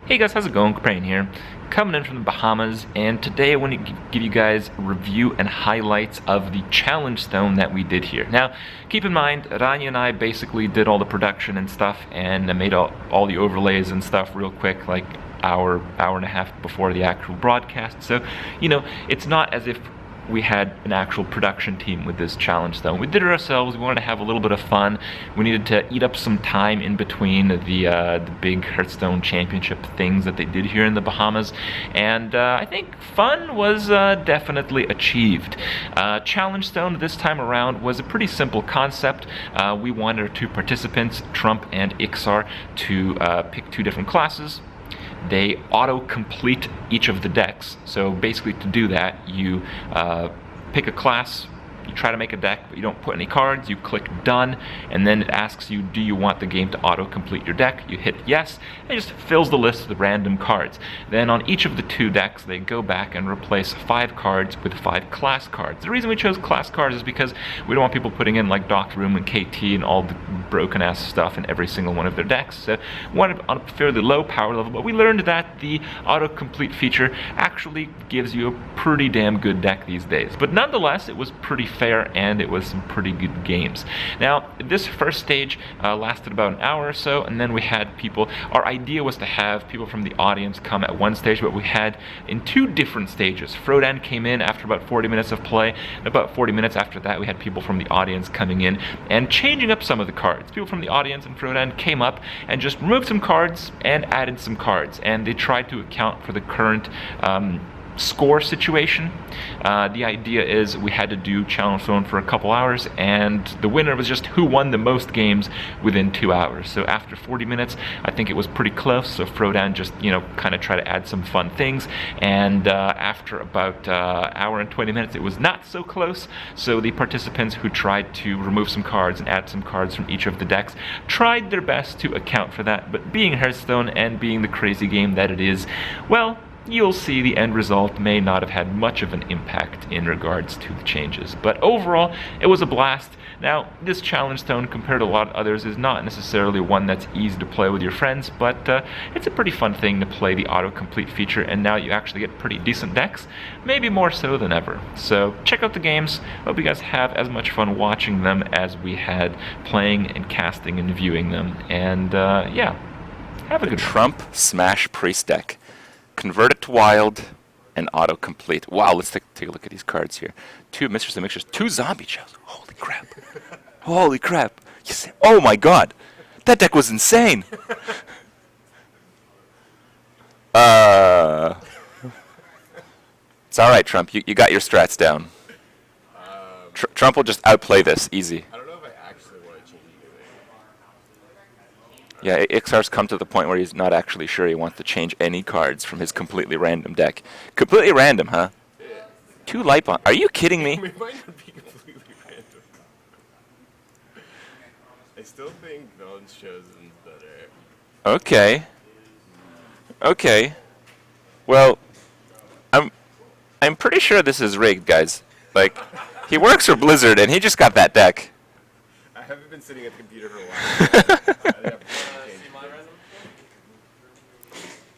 Hey guys, how's it going? Kripparrian here, coming in from the Bahamas, and today I want to give you guys a review and highlights of the Challengestone that we did here. Now, keep in mind, Rania and I basically did all the production and stuff, and I made all the overlays and stuff real quick, like hour and a half before the actual broadcast. So, you know, it's not as if we had an actual production team with this Challengestone. We did it ourselves. We wanted to have a little bit of fun. We needed to eat up some time in between the big Hearthstone Championship things that they did here in the Bahamas, and I think fun was definitely achieved. Challengestone this time around was a pretty simple concept. We wanted our two participants, Trump and Ixar, to pick two different classes. They auto-complete each of the decks. So basically to do that, you pick a class, you try to make a deck, but you don't put any cards, you click done, and then it asks you, do you want the game to auto-complete your deck? You hit yes, and it just fills the list with random cards. Then on each of the two decks, they go back and replace 5 cards with 5 class cards. The reason we chose class cards is because we don't want people putting in like Doctor Room and KT and all the broken-ass stuff in every single one of their decks. So we wanted on a fairly low power level, but we learned that the auto-complete feature actually gives you a pretty damn good deck these days. But nonetheless, it was pretty fair, and it was some pretty good games. Now, this first stage lasted about an hour or so, and then we had people. Our idea was to have people from the audience come at one stage, but we had in 2 different stages. Frodan came in after about 40 minutes of play, and about 40 minutes after that, we had people from the audience coming in and changing up some of the cards. People from the audience and Frodan came up and just removed some cards and added some cards, and they tried to account for the current score situation. The idea is we had to do Challengestone for a couple hours, and the winner was just who won the most games within 2 hours. So after 40 minutes, I think it was pretty close. So Frodan just, you know, kind of tried to add some fun things, and after about hour and 20 minutes, it was not so close. So the participants who tried to remove some cards and add some cards from each of the decks tried their best to account for that. But being Hearthstone and being the crazy game that it is, well, you'll see the end result may not have had much of an impact in regards to the changes. But overall, it was a blast. Now, this Challengestone, compared to a lot of others, is not necessarily one that's easy to play with your friends, but it's a pretty fun thing to play the autocomplete feature, and now you actually get pretty decent decks, maybe more so than ever. So check out the games. Hope you guys have as much fun watching them as we had playing and casting and viewing them. And yeah, have a good one. Trump Smash Priest deck. Convert it to wild and autocomplete. Wow, let's take a look at these cards here. 2 Misters and Mixtures, 2 Zombie Chows. Holy crap. Holy crap. Oh my god. That deck was insane. It's alright, Trump. You got your strats down. Trump will just outplay this. Easy. I don't know if I actually want to change anything. Yeah, Ixar's come to the point where he's not actually sure he wants to change any cards from his completely random deck. Completely random, huh? Yeah. 2 light bomb. Are you kidding me? It might not be completely random. I still think Villain's Chosen's better. Okay. Okay. Well, I'm pretty sure this is rigged, guys. Like, he works for Blizzard, and he just got that deck. I haven't been sitting at the computer for a while.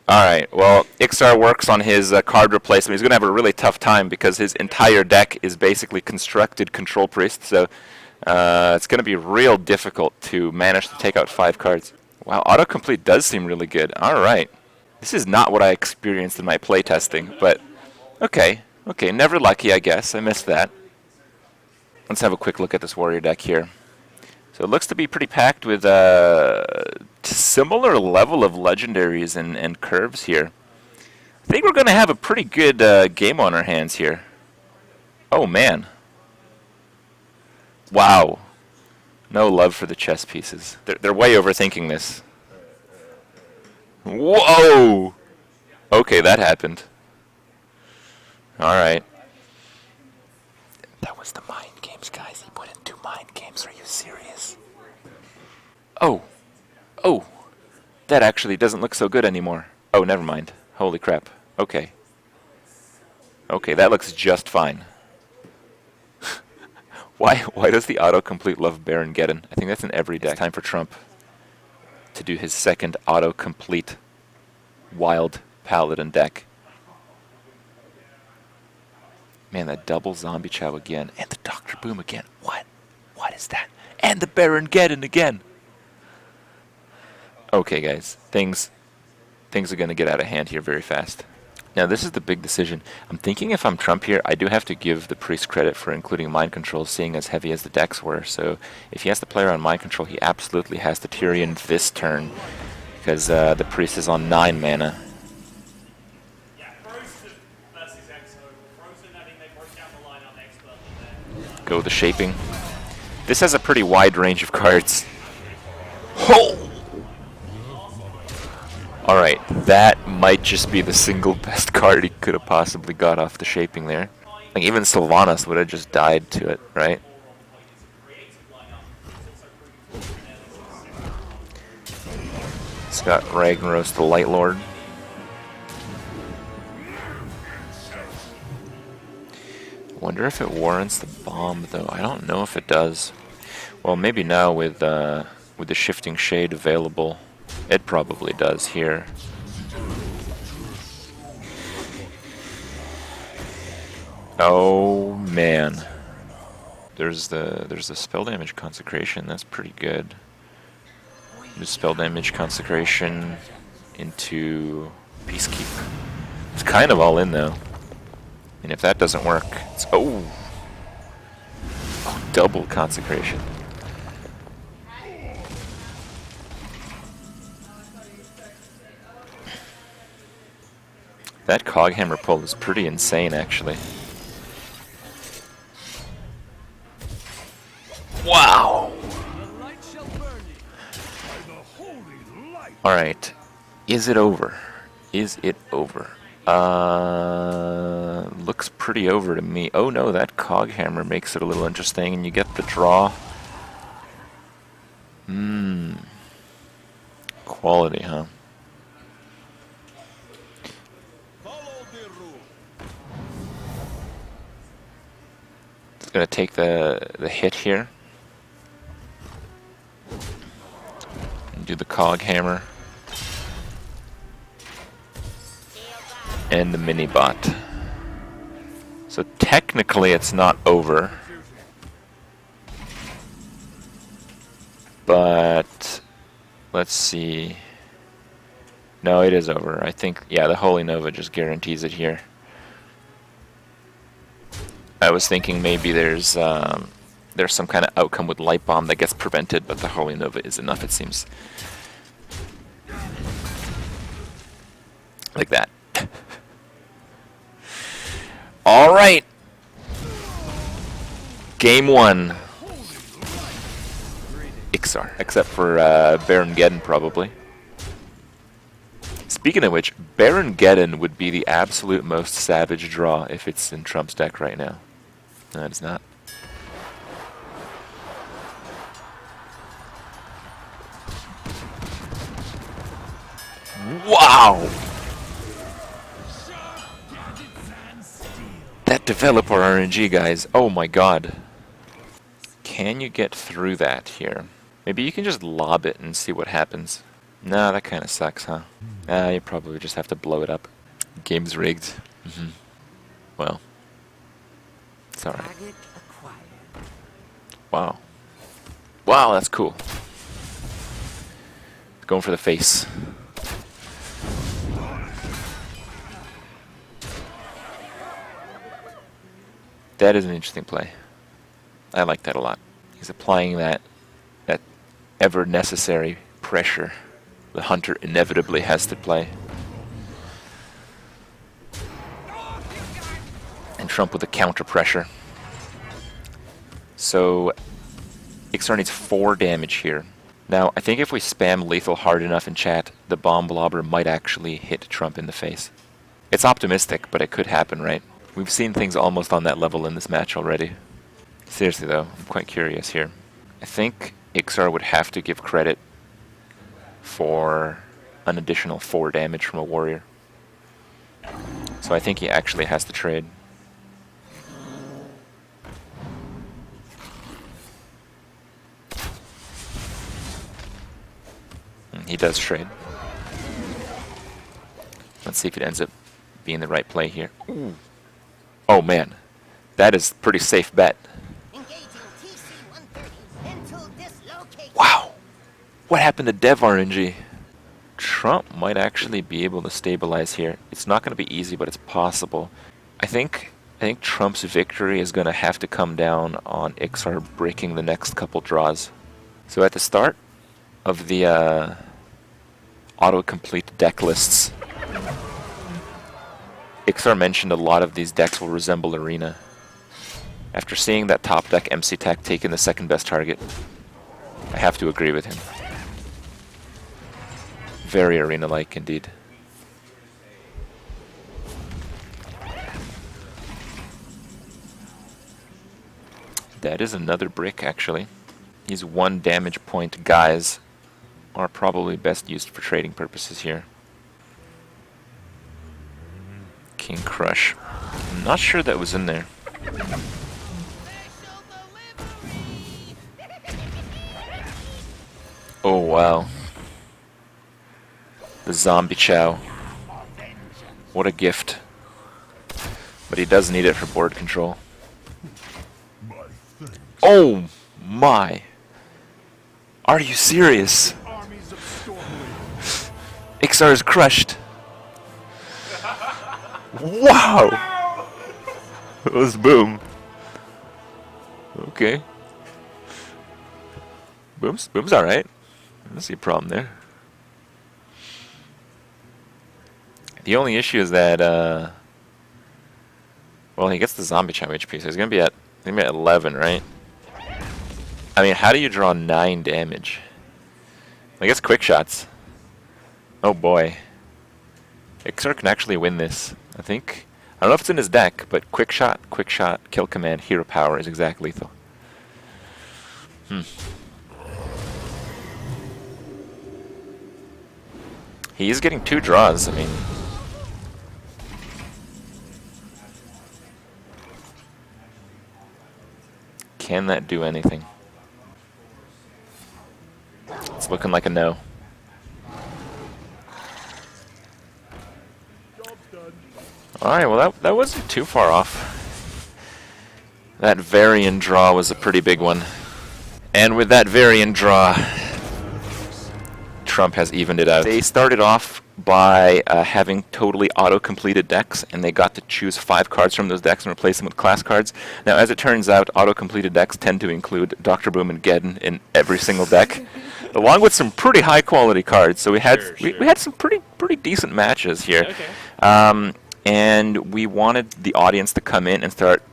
Alright, well, Ixar works on his card replacement. He's going to have a really tough time because his entire deck is basically constructed Control Priest, so it's going to be real difficult to manage to take out 5 cards. Wow, autocomplete does seem really good. Alright. This is not what I experienced in my playtesting, but okay. Okay, never lucky, I guess. I missed that. Let's have a quick look at this warrior deck here. So it looks to be pretty packed with similar level of legendaries and curves here. I think we're going to have a pretty good game on our hands here. Oh, man. Wow. No love for the chess pieces. They're way overthinking this. Whoa! Okay, that happened. Alright. That was the mind games, guys. He put in 2 mind games. Are you serious? Oh. Oh. That actually doesn't look so good anymore. Oh, never mind. Holy crap. Okay. Okay, that looks just fine. Why does the autocomplete love Baron Geddon? I think that's in every deck. It's time for Trump to do his second autocomplete. wild paladin deck. Man, that double zombie chow again. And the Dr. Boom again. What? What is that? And the Baron Geddon again. Okay, guys. Things are going to get out of hand here very fast. Now, this is the big decision. I'm thinking if I'm Trump here, I do have to give the priest credit for including mind control, seeing as heavy as the decks were. So if he has the player on mind control, he absolutely has to Tyrion this turn, because the priest is on 9 mana. Go the shaping. This has a pretty wide range of cards. Oh! Alright, that might just be the single best card he could have possibly got off the shaping there. Like, even Sylvanas would have just died to it, right? It's got Ragnaros the Light Lord. Wonder if it warrants the bomb, though. I don't know if it does. Well, maybe now with the Shifting Shade available. It probably does here. Oh man. There's the spell damage consecration. That's pretty good. The spell damage consecration into Peacekeeper. It's kind of all in though. And if that doesn't work, it's double consecration. That Coghammer pull is pretty insane, actually. Wow! Alright. Is it over? Is it over? Looks pretty over to me. Oh no, that Coghammer makes it a little interesting, and you get the draw. Quality, huh? Gonna take the hit here and do the Coghammer and the mini bot. So technically it's not over, but let's see. No, it is over. I think, yeah, the Holy Nova just guarantees it here. I was thinking maybe there's some kind of outcome with Light Bomb that gets prevented, but the Holy Nova is enough, it seems. Like that. Alright! Game 1. Ixar, except for Baron Geddon, probably. Speaking of which, Baron Geddon would be the absolute most savage draw if it's in Trump's deck right now. No, it's not. Wow! That developer RNG, guys. Oh my god. Can you get through that here? Maybe you can just lob it and see what happens. Nah, that kind of sucks, huh? You probably just have to blow it up. Game's rigged. Well. It's alright. Wow. Wow, that's cool. Going for the face. That is an interesting play. I like that a lot. He's applying that ever necessary pressure the hunter inevitably has to play. And Trump with the counter pressure. So Ixar needs 4 damage here. Now, I think if we spam lethal hard enough in chat, the bomb blobber might actually hit Trump in the face. It's optimistic, but it could happen, right? We've seen things almost on that level in this match already. Seriously though, I'm quite curious here. I think Ixar would have to give credit for an additional 4 damage from a warrior. So I think he actually has to trade. He does trade. Let's see if it ends up being the right play here. Ooh. Oh man, that is a pretty safe bet. Wow, what happened to Dev RNG? Trump might actually be able to stabilize here. It's not going to be easy, but it's possible. I think Trump's victory is going to have to come down on Ixar breaking the next couple draws. So at the start of the autocomplete deck lists, Ixar mentioned a lot of these decks will resemble Arena. After seeing that top deck MC Tech taking the second best target, I have to agree with him. Very Arena-like indeed. That is another brick, actually. These 1 damage point guys are probably best used for trading purposes here. King Crush. I'm not sure that was in there. Oh wow. The Zombie Chow. What a gift. But he does need it for board control. Oh my! Are you serious? Ixar is crushed. Wow! That was boom. Okay. Boom's alright. I don't see a problem there. The only issue is that, well, he gets the Zombie Chow HP, so he's gonna be at 11, right? I mean, how do you draw 9 damage? I guess quick shots. Oh boy. Ixar can actually win this, I think. I don't know if it's in his deck, but quick shot, kill command, hero power is exactly lethal. He is getting 2 draws, I mean. Can that do anything? It's looking like a no. Alright, well that wasn't too far off. That Varian draw was a pretty big one. And with that Varian draw, Trump has evened it out. They started off by having totally auto-completed decks, and they got to choose 5 cards from those decks and replace them with class cards. Now, as it turns out, auto-completed decks tend to include Dr. Boom and Geddon in every single deck, along with some pretty high-quality cards. So we had we had some pretty decent matches here. Okay. And we wanted the audience to come in and start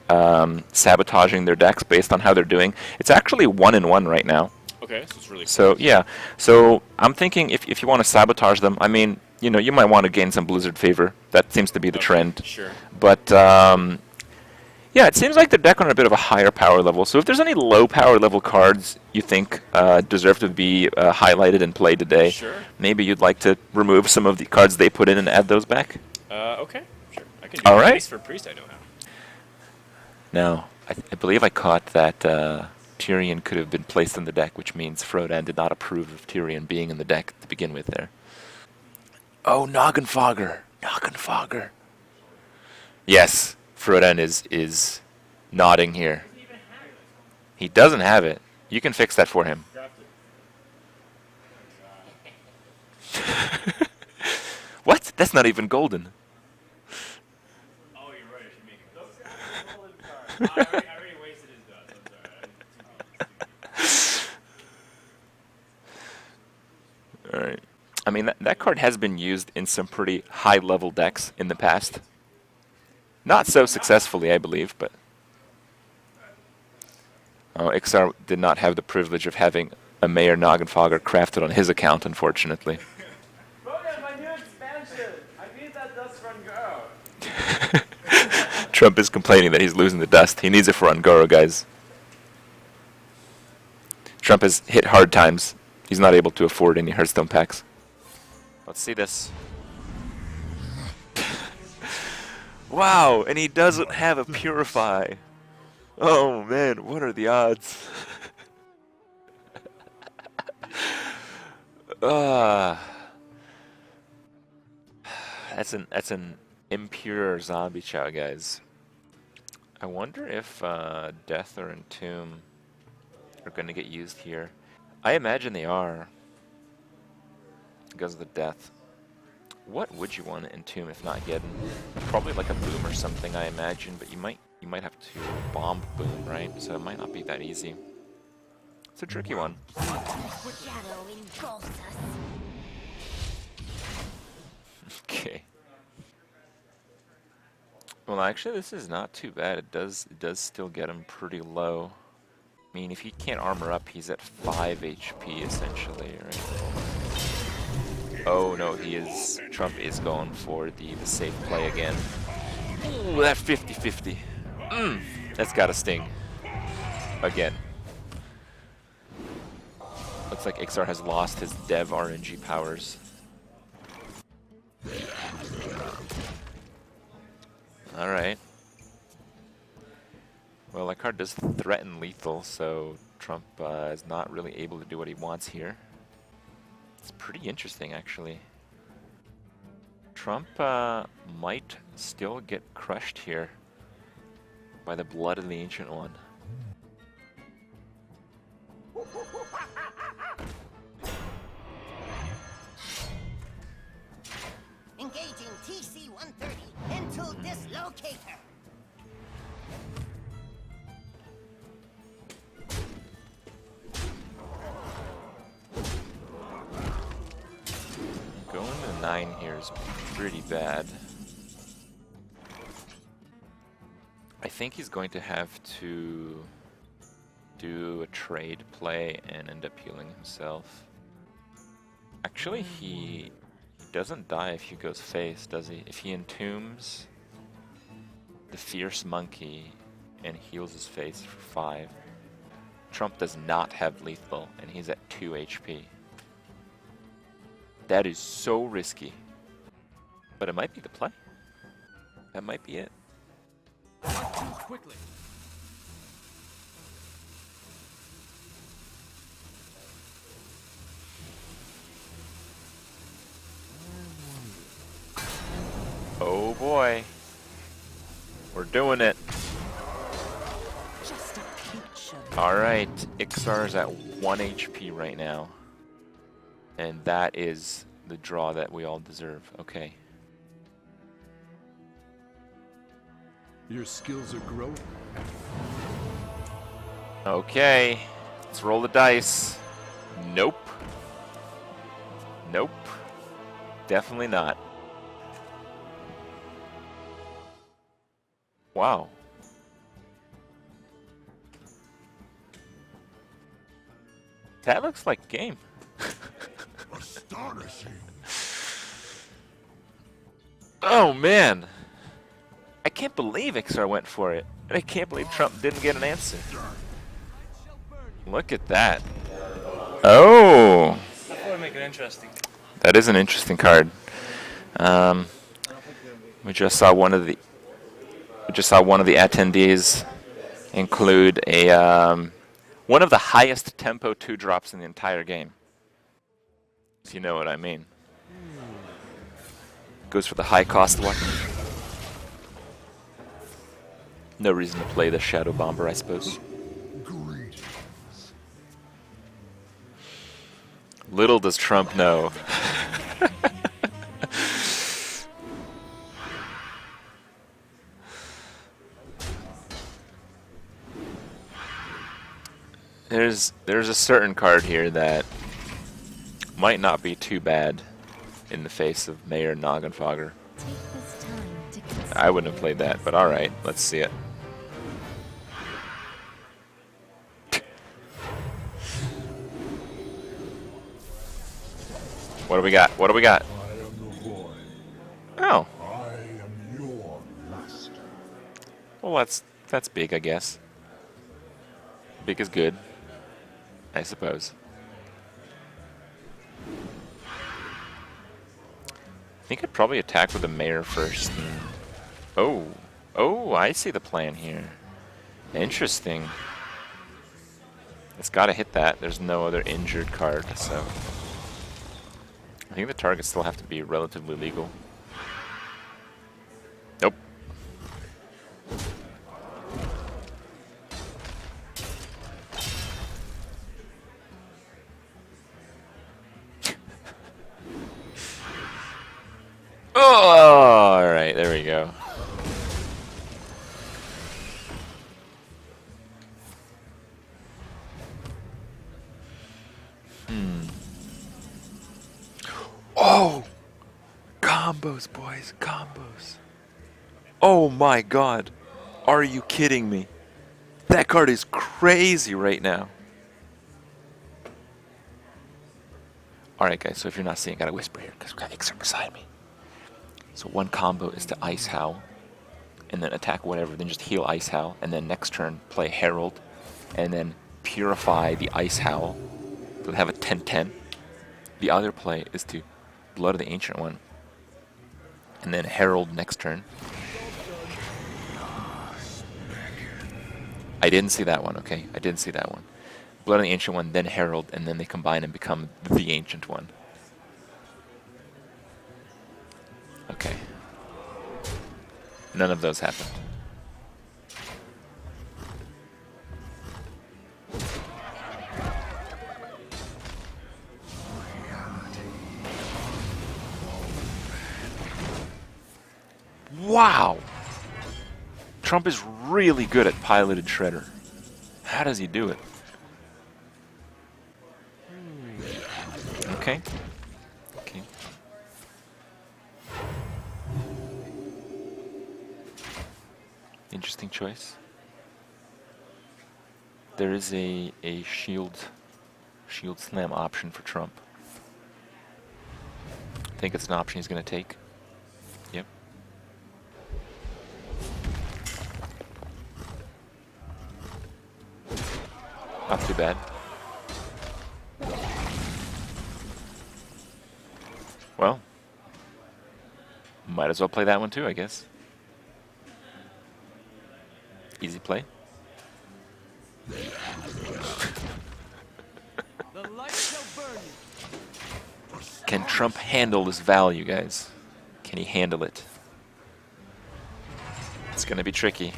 sabotaging their decks based on how they're doing. It's actually 1-1 right now. Okay, so it's really cool. So yeah, so I'm thinking if you want to sabotage them, I mean, you know, you might want to gain some Blizzard favor. That seems to be the trend. Sure. But yeah, it seems like the deck are on a bit of a higher power level. So if there's any low power level cards you think deserve to be highlighted and played today, sure, maybe you'd like to remove some of the cards they put in and add those back. Okay, sure. I can do All that. right. At least for Priest, I know how. Now, I believe I caught that Tyrion could have been placed in the deck, which means Frodan did not approve of Tyrion being in the deck to begin with there. Oh, Noggenfogger. Noggenfogger. Yes, Frodan is nodding here. He doesn't have it. You can fix that for him. What? That's not even golden. Oh, you're right. I should make it. I already wasted his dust. I'm sorry. Alright. I mean, that card has been used in some pretty high-level decks in the past. Not so successfully, I believe, but... Oh, Ixar did not have the privilege of having a Mayor Noggenfogger crafted on his account, unfortunately. Frodan, my new expansion! I need that dust for Ungoro. Trump is complaining that he's losing the dust. He needs it for Ungoro, guys. Trump has hit hard times. He's not able to afford any Hearthstone packs. Let's see this. Wow, and he doesn't have a Purify. Oh man, what are the odds? That's an impure zombie chow, guys. I wonder if Death or Entomb are going to get used here. I imagine they are because of the Death. What would you want to Entomb if not Geddon? Probably like a Boom or something, I imagine, but you might have to bomb Boom, right? So it might not be that easy. It's a tricky one. Okay. Well, actually, this is not too bad. It does still get him pretty low. I mean, if he can't armor up, he's at 5 HP essentially, right? Oh no, Trump is going for the safe play again. Ooh, that 50-50. That's gotta sting. Again. Looks like Ixar has lost his dev RNG powers. Alright. Well, that card does threaten lethal, so Trump is not really able to do what he wants here. It's pretty interesting, actually. Trump might still get crushed here by the blood of the Ancient One. Engaging TC-130 into dislocator. Going to 9 here is pretty bad. I think he's going to have to do a trade play and end up healing himself. Actually, he doesn't die if he goes face, does he? If he entombs the Fierce Monkey and heals his face for 5, Trump does not have lethal, and he's at 2 HP. That is so risky. But it might be the play. That might be it. Quickly. Oh boy. We're doing it. Just a picture. Alright, Ixar's at 1 HP right now. And that is the draw that we all deserve. Okay. Your skills are growing. Okay. Let's roll the dice. Nope. Nope. Definitely not. Wow. That looks like game. Astonishing. Oh man. I can't believe Ixar went for it. And I can't believe Trump didn't get an answer. Look at that. Oh. That would make it interesting. That is an interesting card. We just saw one of the attendees include a one of the highest tempo 2 drops in the entire game. If you know what I mean. Goes for the high cost one. No reason to play the Shadow Bomber, I suppose. Greetings. Little does Trump know. There's a certain card here that might not be too bad in the face of Mayor Noggenfogger. I wouldn't have played that, but alright, let's see it. What do we got? What do we got? I am the void. Oh, I am your master. well that's big, I guess. Big is good, I suppose. I think I'd probably attack with the mayor first. Oh, I see the plan here. Interesting. It's got to hit that. There's no other injured card, so I think the targets still have to be relatively legal. Oh! Combos, boys, combos. Oh my god. Are you kidding me? That card is crazy right now. Alright guys, so if you're not seeing, I gotta whisper here because we got Ixer beside me. So one combo is to Ice Howl, and then attack whatever, then just heal Ice Howl, and then next turn play Herald, and then purify the Ice Howl. So have a 10-10. The other play is to Blood of the Ancient One, and then Herald next turn. I didn't see that one, okay? I didn't see that one. Blood of the Ancient One, then Herald, and then they combine and become the Ancient One. Okay. None of those happened. Wow! Trump is really good at piloted Shredder. How does he do it? Okay. Okay. Interesting choice. There is a shield slam option for Trump. I think it's an option he's going to take. Yep. Not too bad. Well, might as well play that one too, I guess. Easy play. Can Trump handle this value, guys? Can he handle it? It's gonna be tricky.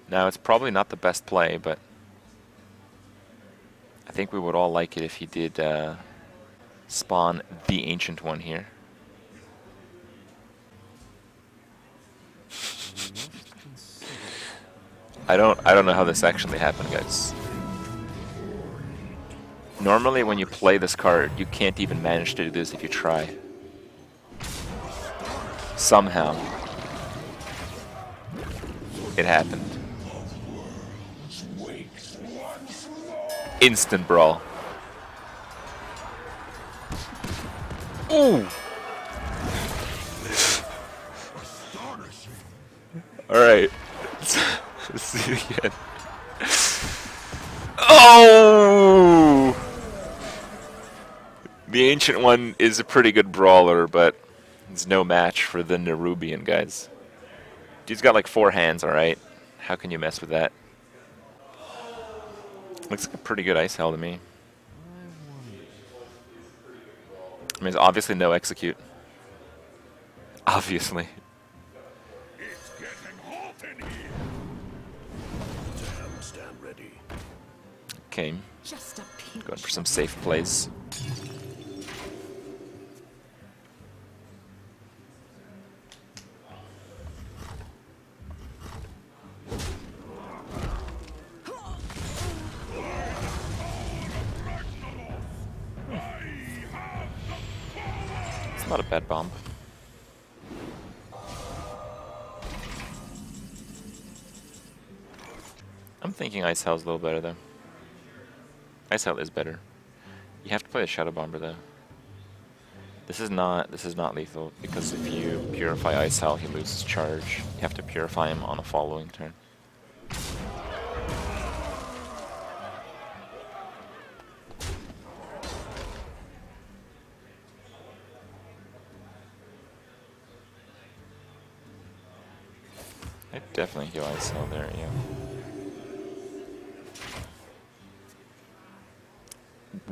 Now, it's probably not the best play, but I think we would all like it if he did spawn the Ancient One here. I don't know how this actually happened, guys. Normally when you play this card, you can't even manage to do this if you try. Somehow it happened. Instant brawl. Ooh! Alright. Let's see it again. Oh! The Ancient One is a pretty good brawler, but it's no match for the Nerubian, guys. Dude's got like 4 hands, alright? How can you mess with that? Looks like a pretty good Ice Hell to me. I mean, there's obviously no execute. Obviously. It's getting hot in here. Stand ready. Okay. Just a pinch. Going for some safe plays. It's not a bad bomb. I'm thinking Ice Hell's a little better though. Ice Hell is better. You have to play a Shadow Bomber though. This is not lethal because if you purify Ice Hell, he loses charge. You have to purify him on a following turn. I'd definitely heal Ice Hell there, yeah.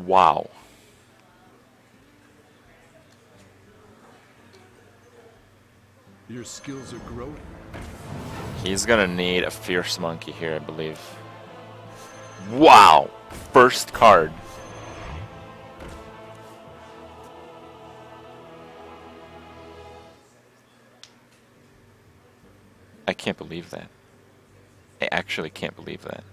Wow. Your skills are growing. He's gonna need a Fierce Monkey here, I believe. Wow! First card. I can't believe that. I actually can't believe that.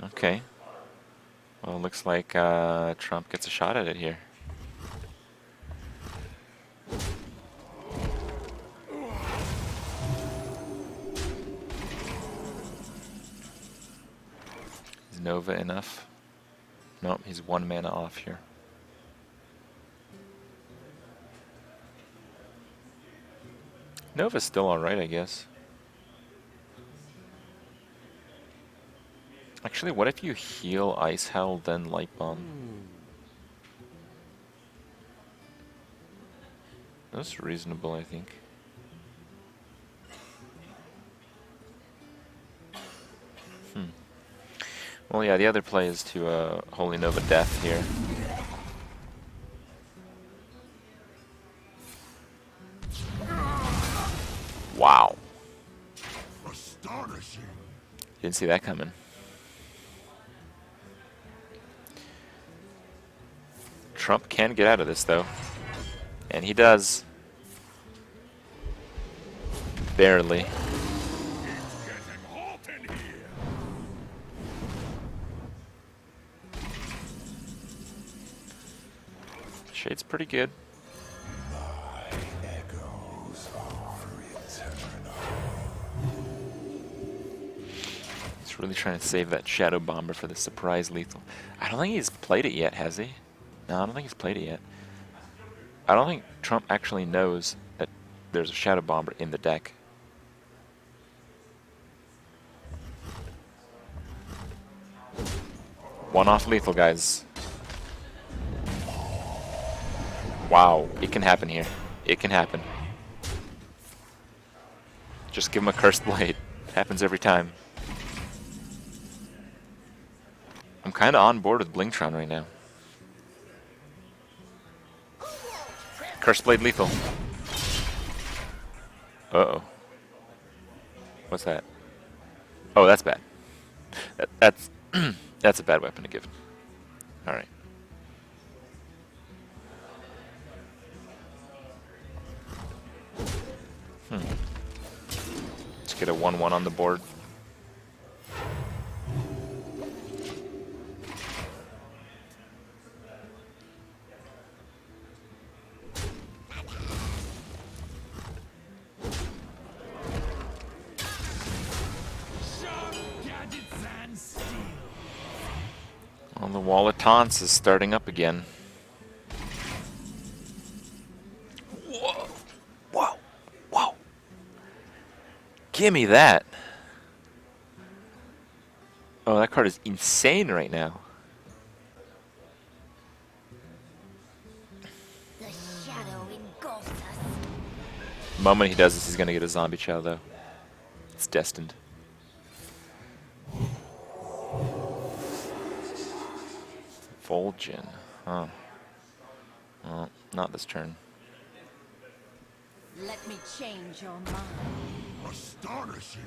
Okay. Well, looks like Trump gets a shot at it here. Is Nova enough? Nope, he's 1 mana off here. Nova's still alright, I guess. Actually, what if you heal Ice Howl, then Light Bomb? That's reasonable, I think. Well, yeah, the other play is to Holy Nova Death here. Wow. Astonishing. Didn't see that coming. Trump can get out of this, though. And he does. Barely. It's getting hot in here. Shade's pretty good. He's really trying to save that Shadow Bomber for the surprise lethal. I don't think he's played it yet, has he? No, I don't think he's played it yet. I don't think Trump actually knows that there's a Shadow Bomber in the deck. One off lethal, guys. Wow, it can happen here. It can happen. Just give him a Cursed Blade. Happens every time. I'm kind of on board with Blingtron right now. Cursed Blade lethal. Uh-oh. What's that? Oh, that's bad. That's that's a bad weapon to give. All right. Let's get a 1/1 on the board. Well, the wall of taunts is starting up again. Whoa! Whoa! Whoa! Gimme that! Oh, that card is insane right now. The shadow engulfs us. The moment he does this, he's gonna get a zombie chow, though. It's destined. Vol'jin, huh? Well, not this turn. Let me change your mind. Astonishing.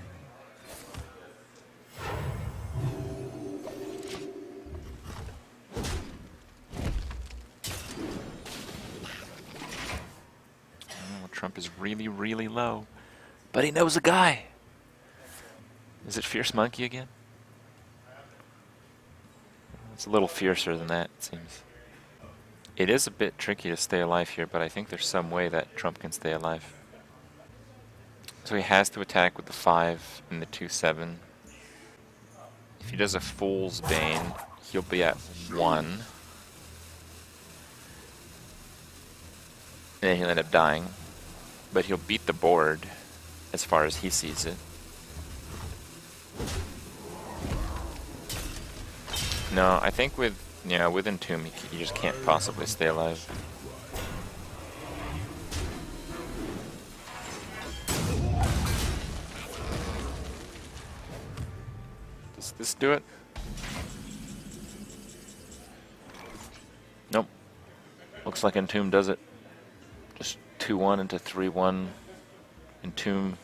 Oh, Trump is really, really low. But he knows a guy. Is it Fierce Monkey again? It's a little fiercer than that, it seems. It is a bit tricky to stay alive here, but I think there's some way that Trump can stay alive. So he has to attack with the 5 and the 2/7. If he does a Fool's Bane, he'll be at 1. And then he'll end up dying. But he'll beat the board, as far as he sees it. No, I think with Entomb, you just can't possibly stay alive. Does this do it? Nope. Looks like Entomb does it. Just 2/1 into 3/1. Entomb.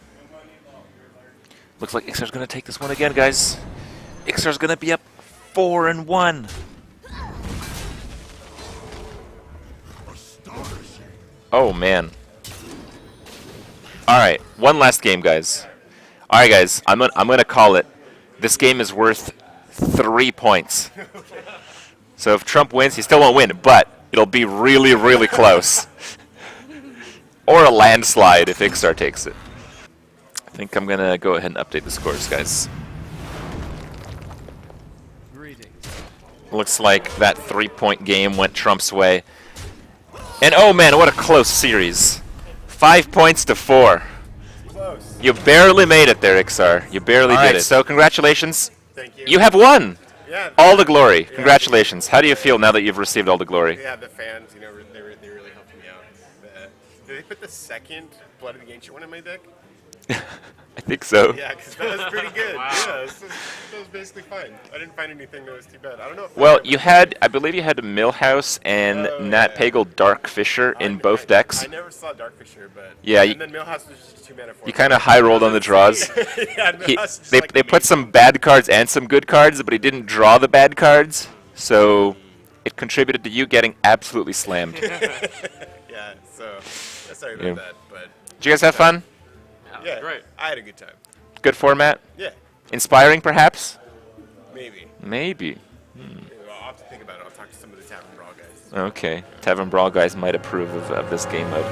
Looks like Ixar's gonna take this one again, guys. Ixar's gonna be up 4-1. Oh man. All right, one last game, guys. All right, guys, I'm gonna call it. This game is worth 3 points. So if Trump wins, he still won't win, but it'll be really, really close. Or a landslide if Ixar takes it. I think I'm gonna go ahead and update the scores, guys. Looks like that 3-point game went Trump's way. And oh man, what a close series. 5 points to 4. Close. You barely made it there, Ixar. You barely did it. So congratulations. Thank you. You have won. Yeah. All the glory. Congratulations. How do you feel now that you've received all the glory? Yeah, the fans, you know, they really helped me out. Did they put the second Blood of the Ancient one in my deck? I think so. Yeah, because that was pretty good. Yeah, that was basically fine. I didn't find anything that was too bad. I don't know if Well, you had, I believe you had Millhouse and Nat Pagel Darkfisher in both decks. I never saw Darkfisher, but Yeah, and then Millhouse was just 2 mana for You kind of high rolled on the draws. Yeah, Millhouse just They like put amazing. some bad cards and some good cards, but he didn't draw the bad cards, so it contributed to you getting absolutely slammed. Yeah, so sorry about Yeah. that, but Did you guys have fun? yeah, great. I had a good time. Good format? Yeah, Inspiring, perhaps? maybe. Maybe. I'll have to think about it. I'll talk to some of the Tavern Brawl guys. Okay. Tavern Brawl guys might approve of this game mode.